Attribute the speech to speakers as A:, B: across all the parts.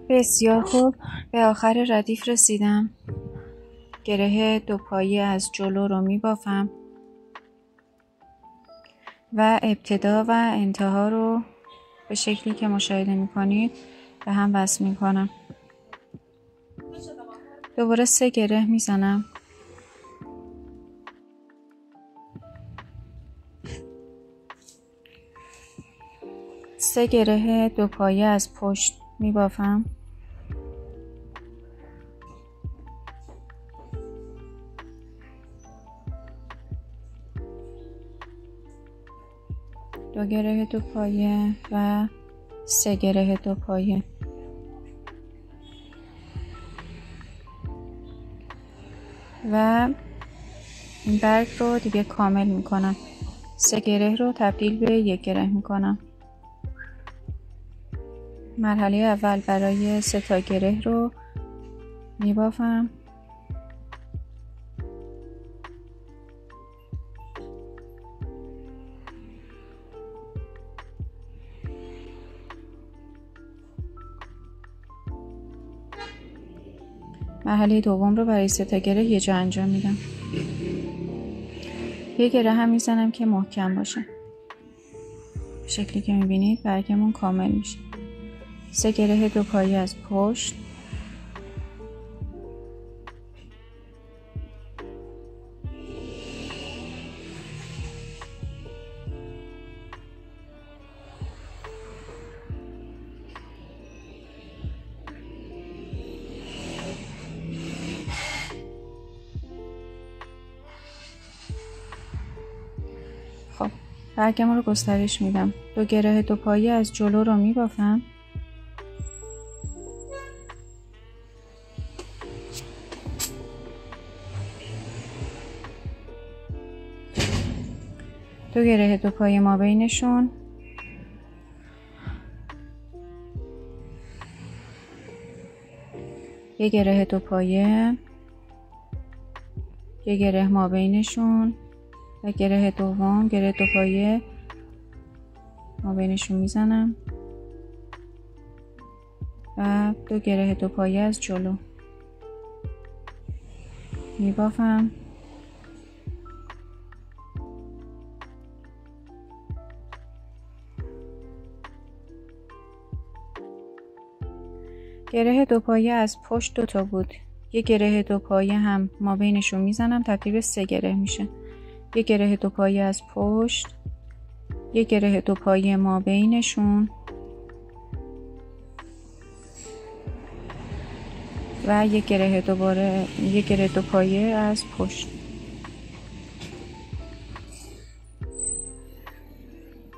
A: بسیار خوب، به آخر ردیف رسیدم. گره دو پایه از جلو رو می بافم و ابتدا و انتها رو به شکلی که مشاهده می کنید به هم وصل می کنم. دوباره 3 گره می زنم. سه گره دو پایه از پشت می بافم. دو گره دو پایه و 3 گره دو پایه. و این برگ رو دیگه کامل می کنم. 3 گره رو تبدیل به 1 گره می کنم. مرحله اول برای 3 تا گره رو می بافم. مرحله دوم رو برای 3 تا گره یه جا انجام میدم. 1 گره هم میزنم که محکم باشه. شکلی که میبینید برگمون کامل میشه. 3 گره دو پایه از پشت. خب برگم رو گسترش میدم. 2 گره دو پایه از جلو رو میبافم. دو گره دو پایه ما بینشون. یه گره دو پایه، یه گره ما بینشون و گره دوم گره دو پایه ما بینشون میزنم و 2 گره دو پایه از جلو میبافم. گره دو پایه از پشت 2 تا بود. یه گره دو پایه هم ما بینشون میزنم، تبدیل به 3 گره میشه. یه گره دو پایه از پشت، یه گره دو پایه ما بینشون و یه گره دو پایه از پشت.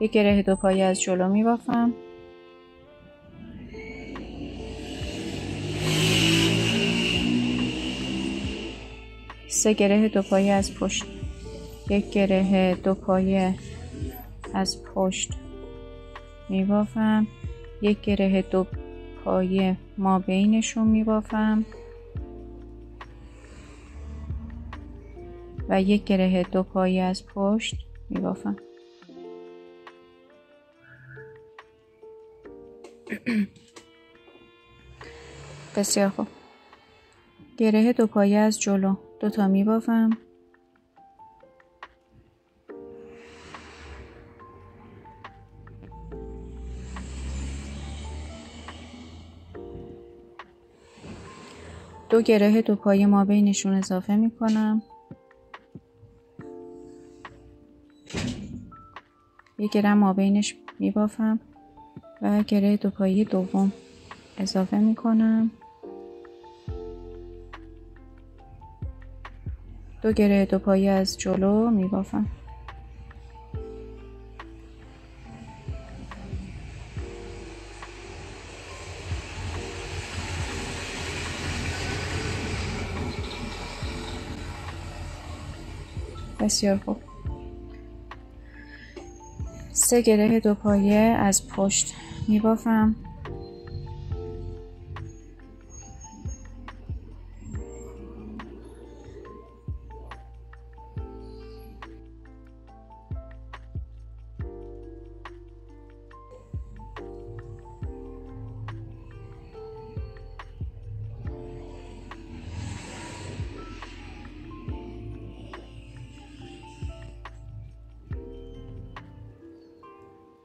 A: یه گره دو پایه از جلو میبافم. سه گره دو پایه از پشت، یک گره دو پایه از پشت میبافم. یک گره دو پایه ما بینشون میبافم و یک گره دو پایه از پشت میبافم. بسیار خوب. گره دو پایه از جلو 2 تا میبافم. دو گره دو پایه ما بینشون اضافه میکنم. یک گره ما بینش میبافم و گره دو پایه دوم اضافه میکنم. 2 گره دو پایه از جلو میبافم. بسیار خوب. 3 گره دو پایه از پشت میبافم.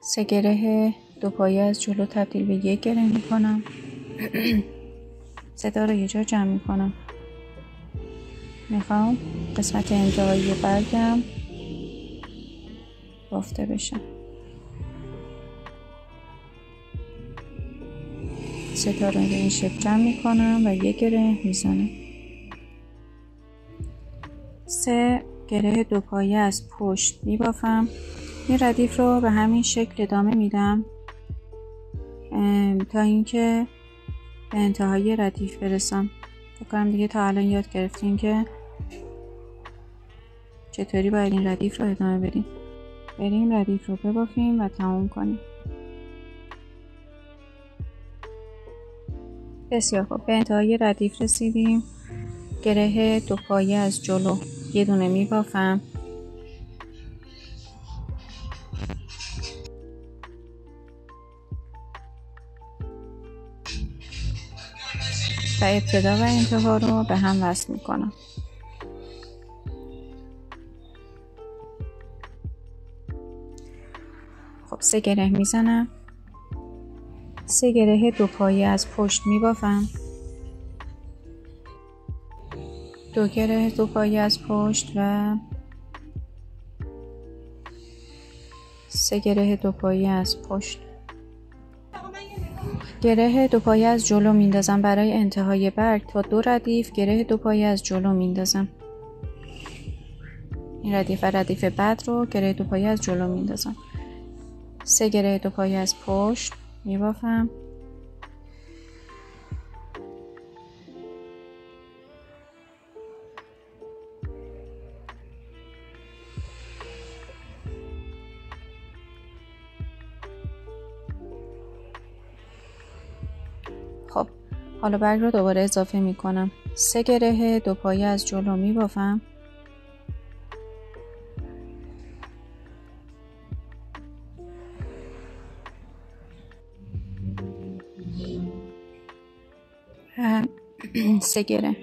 A: 3 گره 2 پایه از جلو تبدیل به 1 گره میکنم. صدا رو یه جا جمع میکنم. میخوام قسمت انتهایی برگم بافته بشه. صدا رو به این شکل جمع میکنم و 1 گره میزنم. 3 گره 2 پایه از پشت میبافم. این ردیف رو به همین شکل ادامه میدم تا اینکه به انتهای ردیف برسم. فکر کنم دیگه تا الان یاد گرفتین که چطوری باید این ردیف رو ادامه بدیم. بریم ردیف رو ببافیم و تموم کنیم. بسیار خوب، به انتهای ردیف رسیدیم. گره 2 پایه از جلو یه دونه میبافم و ابتدا و انتها رو به هم وصل میکنم. خب 3 گره میزنم. 3 گره 2 پایه از پشت میبافم. 2 گره 2 پایه از پشت و 3 گره 2 پایه از پشت. گره 2 پایه از جلو میندازم. برای انتهای برگ تا 2 ردیف گره 2 پایه از جلو میندازم. این ردیف و ردیف بعد رو گره 2 پایه از جلو میندازم. 3 گره 2 پایه از پشت میبافم. خب حالا برگ رو دوباره اضافه می کنم. 3 گره 2 پایه از جلو می بافم. و 3 گره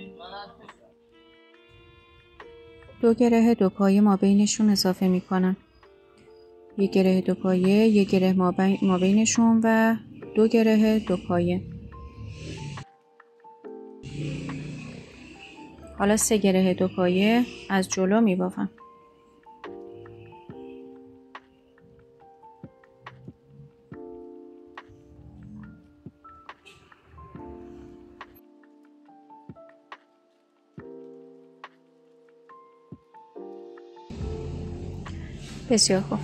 A: 2 گره 2 پایه ما بینشون اضافه می کنم. 1 گره 2 پایه، 1 گره ما بینشون و 2 گره 2 پایه. حالا 3 گره 2 پایه از جلو می بافم. بسیار خوب.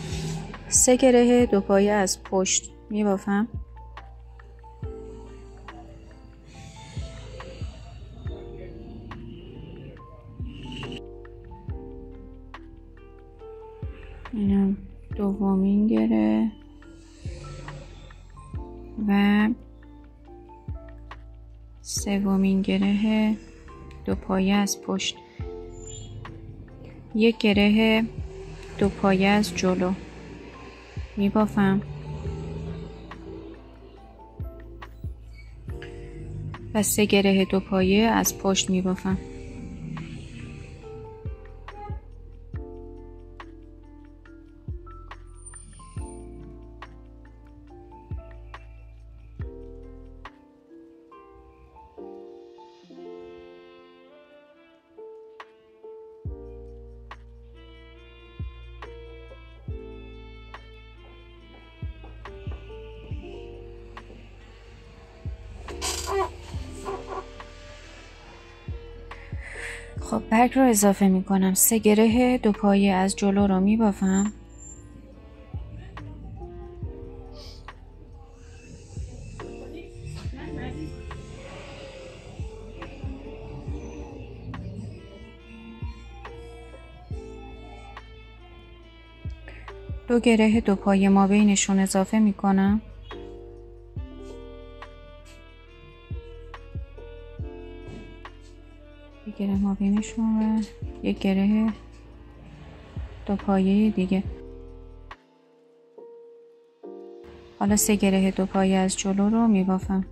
A: 3 گره 2 پایه از پشت می بافم. اینم دومین گره و سومین گره 2 پایه از پشت. 1 گره 2 پایه از جلو می بافم و 3 گره 2 پایه از پشت می بافم. خب برگ رو اضافه می کنم. 3 گره 2 پایه از جلو رو می بافم. دو گره 2 پایه ما بینشون اضافه می کنم. یک گره ما بینشون و 1 گره 2 پایه دیگه. حالا 3 گره 2 پایه از جلو رو می بافم.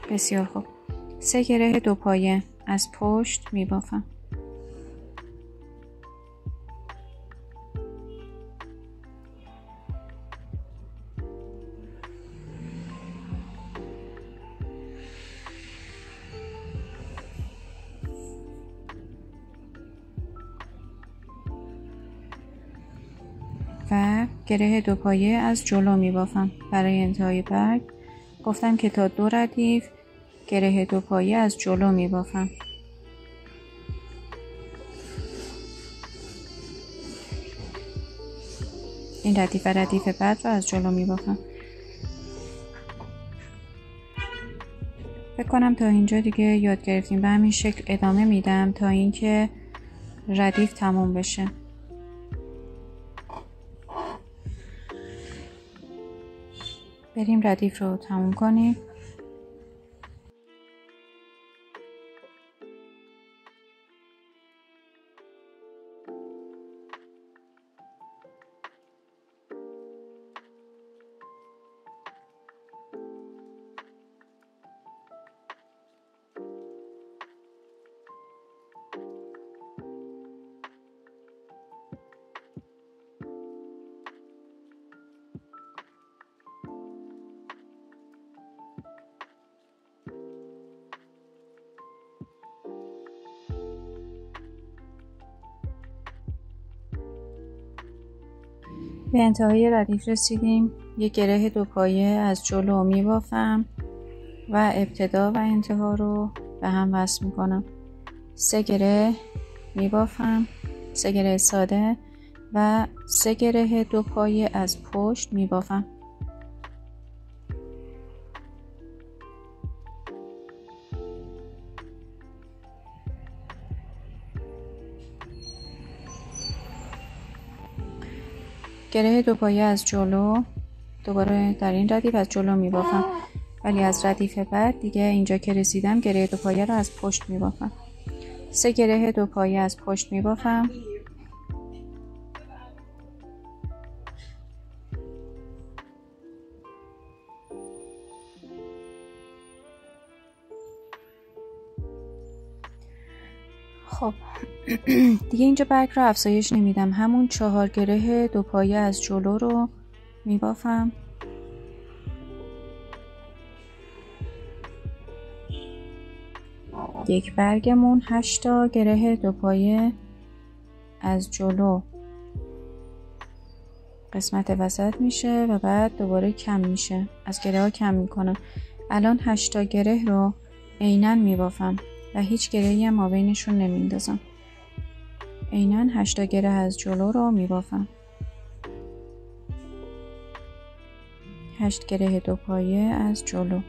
A: بسیار خوب. 3 گره 2 پایه از پشت میبافم. و گره 2 پایه از جلو میبافم. برای انتهای برگ گفتم که تا 2 ردیف گره 2 پایه از جلو میبافم. این ردیف و ردیف بعد رو از جلو میبافم. فکر کنم تا اینجا دیگه یاد گرفتیم. به همین شکل ادامه میدم تا اینکه ردیف تموم بشه. بریم ردیف رو تموم کنیم. به انتهای ردیف رسیدیم. یک گره 2 پایه از جلو میبافم و ابتدا و انتها رو به هم وصل میکنم. 3 گره میبافم، 3 گره ساده و 3 گره 2 پایه از پشت میبافم. گره 2 پایه از جلو دوباره در این ردیف از جلو میبافم، ولی از ردیف بعد دیگه اینجا که رسیدم گره 2 پایه رو از پشت میبافم. 3 گره 2 پایه از پشت میبافم. خب دیگه اینجا برگ رو افزایش نمیدم. همون 4 گره 2 پایه از جلو رو میبافم. یک برگمون 8 تا گره 2 پایه از جلو قسمت وسط میشه و بعد دوباره کم میشه. از گره ها کم میکنم. الان 8 تا گره رو عیناً میبافم و هیچ گره‌ای هم ما بینشون نمیندازم. عیناً 8 تا گره از جلو رو میبافم. 8 گره 2 پایه از جلو.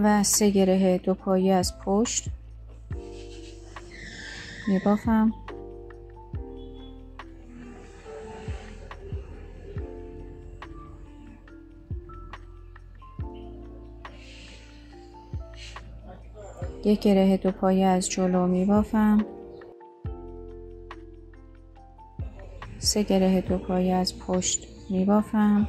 A: و 3 گره 2 پایه از پشت میبافم. یک گره 2 پایه از جلو میبافم. 3 گره 2 پایه از پشت میبافم.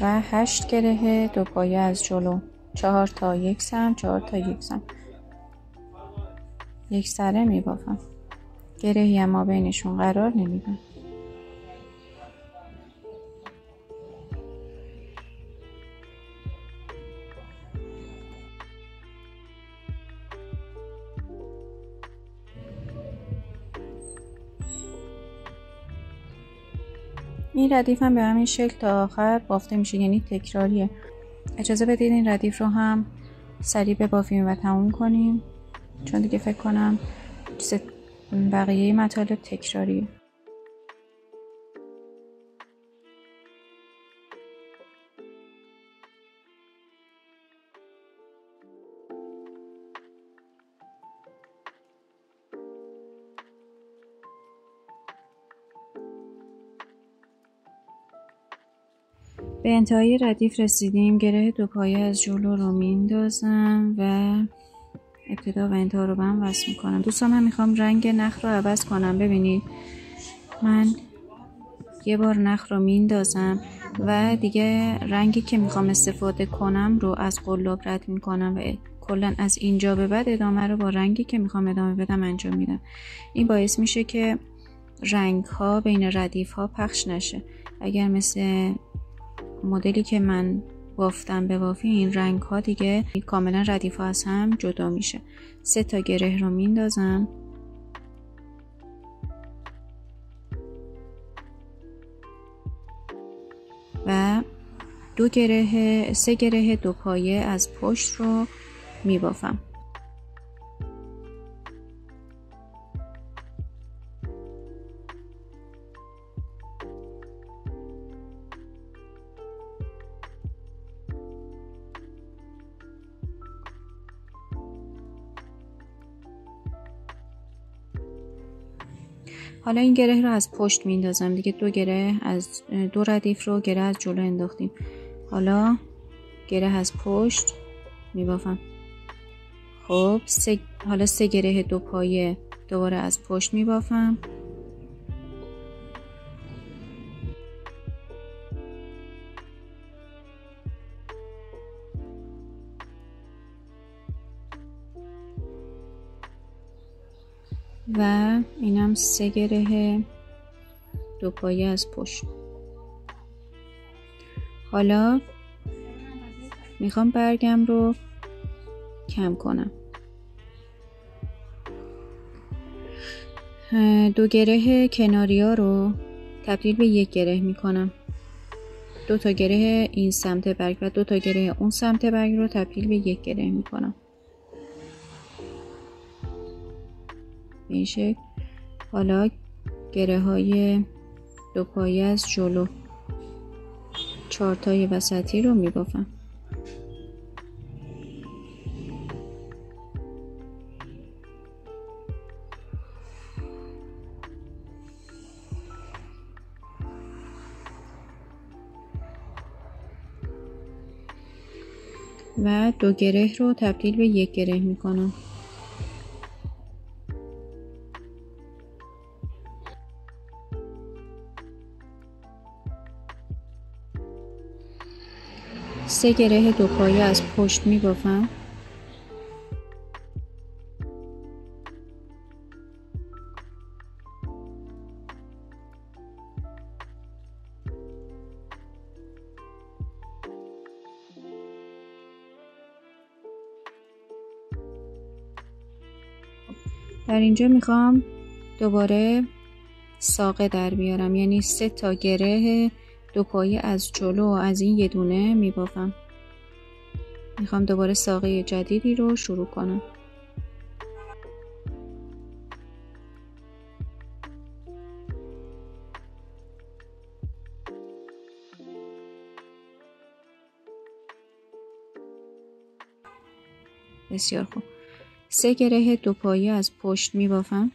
A: و 8 گره 2 پایه از جلو. 4 تا یک سمت، 4 تا یک سمت. یک سره میبافم. گرهی هم ما بینشون قرار نمیدم. این ردیف هم به همین شکل تا آخر بافته میشه، یعنی تکراریه. اجازه بدید این ردیف رو هم سریع ببافیم و تموم کنیم، چون دیگه فکر کنم بقیه مطالب تکراریه. به انتهای ردیف رسیدیم. گره دو پایه از جلو رو میندازم و ابتدا و انتها رو به هم وصل میکنم. دوستان من میخوام رنگ نخ رو عوض کنم. ببینید من یه بار نخ رو میندازم و دیگه رنگی که میخوام استفاده کنم رو از قلاب رد میکنم و کلا از اینجا به بعد ادامه رو با رنگی که میخوام ادامه بدم انجام میدم. این باعث میشه که رنگ ها بین ردیف ها پخش نشه. اگر مثل مدلی که من بافتم به بافی، این رنگ ها دیگه کاملا ردیف ها از هم جدا میشه. 3 تا گره رو میندازم و 3 گره دو پایه از پشت رو میبافم. حالا این گره رو از پشت میندازم دیگه. 2 گره از 2 ردیف رو گره از جلو انداختیم. حالا گره از پشت میبافم. خب حالا 3 گره دو پایه دوباره از پشت میبافم و اینم 3 گره دو پایه از پشت. حالا میخوام برگم رو کم کنم. 2 گره کناری ها رو تبدیل به 1 گره میکنم. 2 تا گره این سمت برگ و 2 تا گره اون سمت برگ رو تبدیل به 1 گره میکنم به این شکل. حالا گره های دو پایه از جلو 4 تای وسطی رو میبافم. و 2 گره رو تبدیل به 1 گره میکنم. سه گره دو پایه از پشت میبافم در اینجا میخوام دوباره ساقه در بیارم، یعنی 3 تا گره دو پایه از جلو از این یه دونه میبافم. میخوام دوباره ساقه جدیدی رو شروع کنم. بسیار خوب. 3 گره دو پایه از پشت میبافم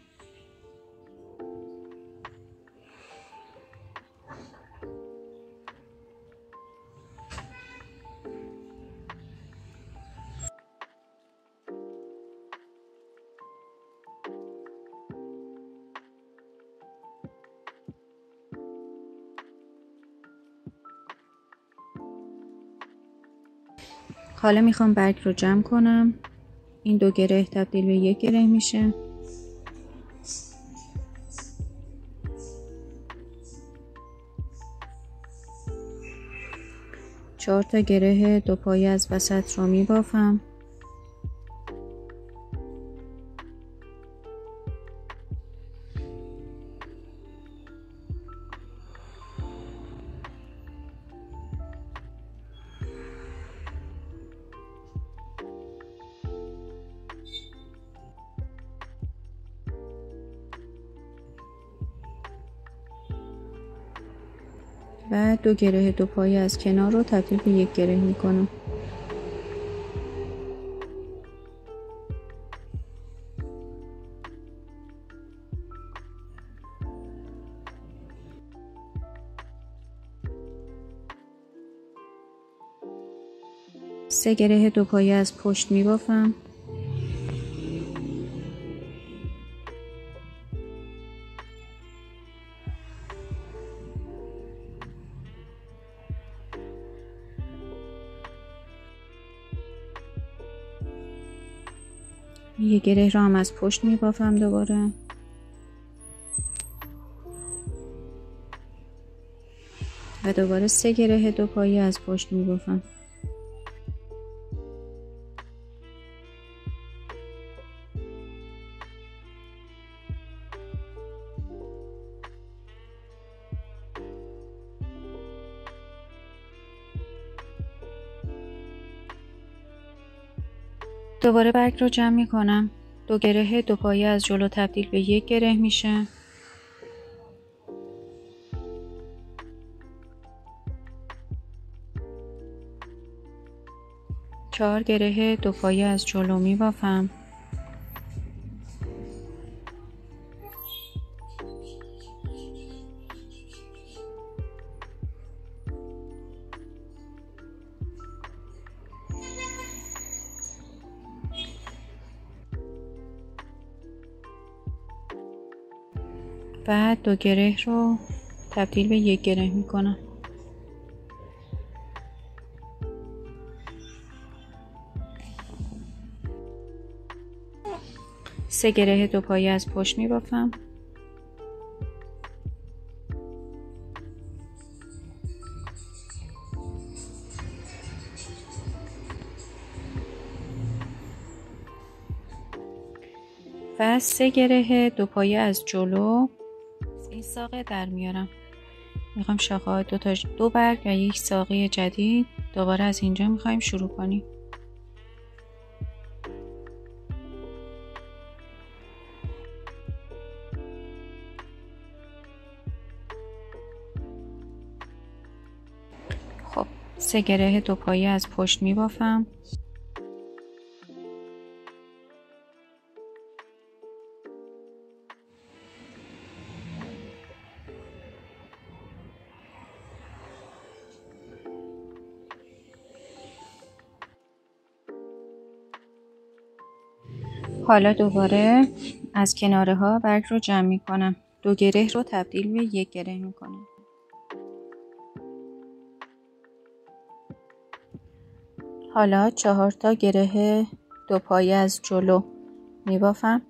A: حالا میخوام برگ رو جمع کنم. این 2 گره تبدیل به 1 گره میشه. چهار تا گره دو پایه از وسط رو میبافم و 2 گره دو پایه از کنار رو تبدیل به 1 گره میکنم. 3 گره دو پایه از پشت میبافم. یه گره رو هم از پشت میبافم دوباره. و دوباره 3 گره دو پایه از پشت میبافم. دوباره برگ رو جمع می کنم. 2 گره دو پایه از جلو تبدیل به 1 گره میشه. چهار گره دو پایه از جلو می بافم. بعد 2 گره رو تبدیل به 1 گره می کنم. سه گره دو پایه از پشت می بافم. و 3 گره دو پایه از جلو این ساقه در میارم. میخوام شاخه‌ها دو برگ و یک ساقه جدید دوباره از اینجا میخوایم شروع کنیم. خب 3 گره دو پایه از پشت میبافم. حالا دوباره از کناره ها برگ رو جمع می کنم. 2 گره رو تبدیل به 1 گره می کنم. حالا 4 تا گره دو پایه از جلو می بافم.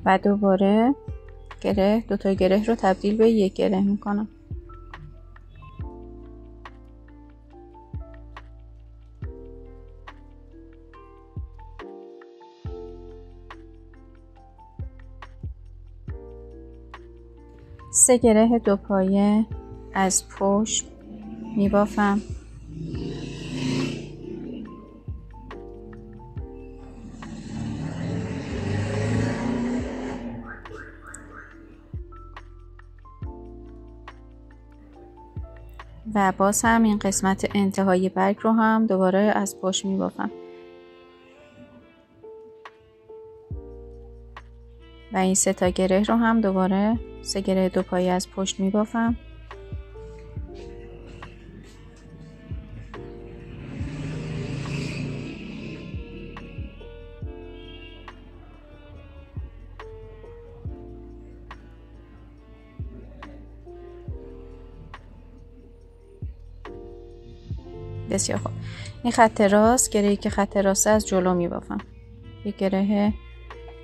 A: و دوباره دو تا گره رو تبدیل به 1 گره می کنم. سه گره دو پایه از پشت می بافم. و باز هم این قسمت انتهای برگ رو هم دوباره از پشت می بافم. و این 3 تا گره رو هم دوباره 3 گره دو پایه از پشت می بافم. بسیار خوب. این خط راست، گره‌ای که خط راست از جلو می بافم. 1 گره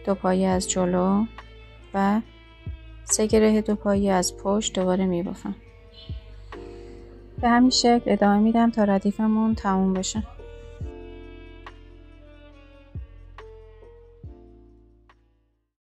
A: دو پایه از جلو و 3 گره دو پایه از پشت دوباره می بافم. به همین شکل ادامه میدم تا ردیفمون تموم بشه.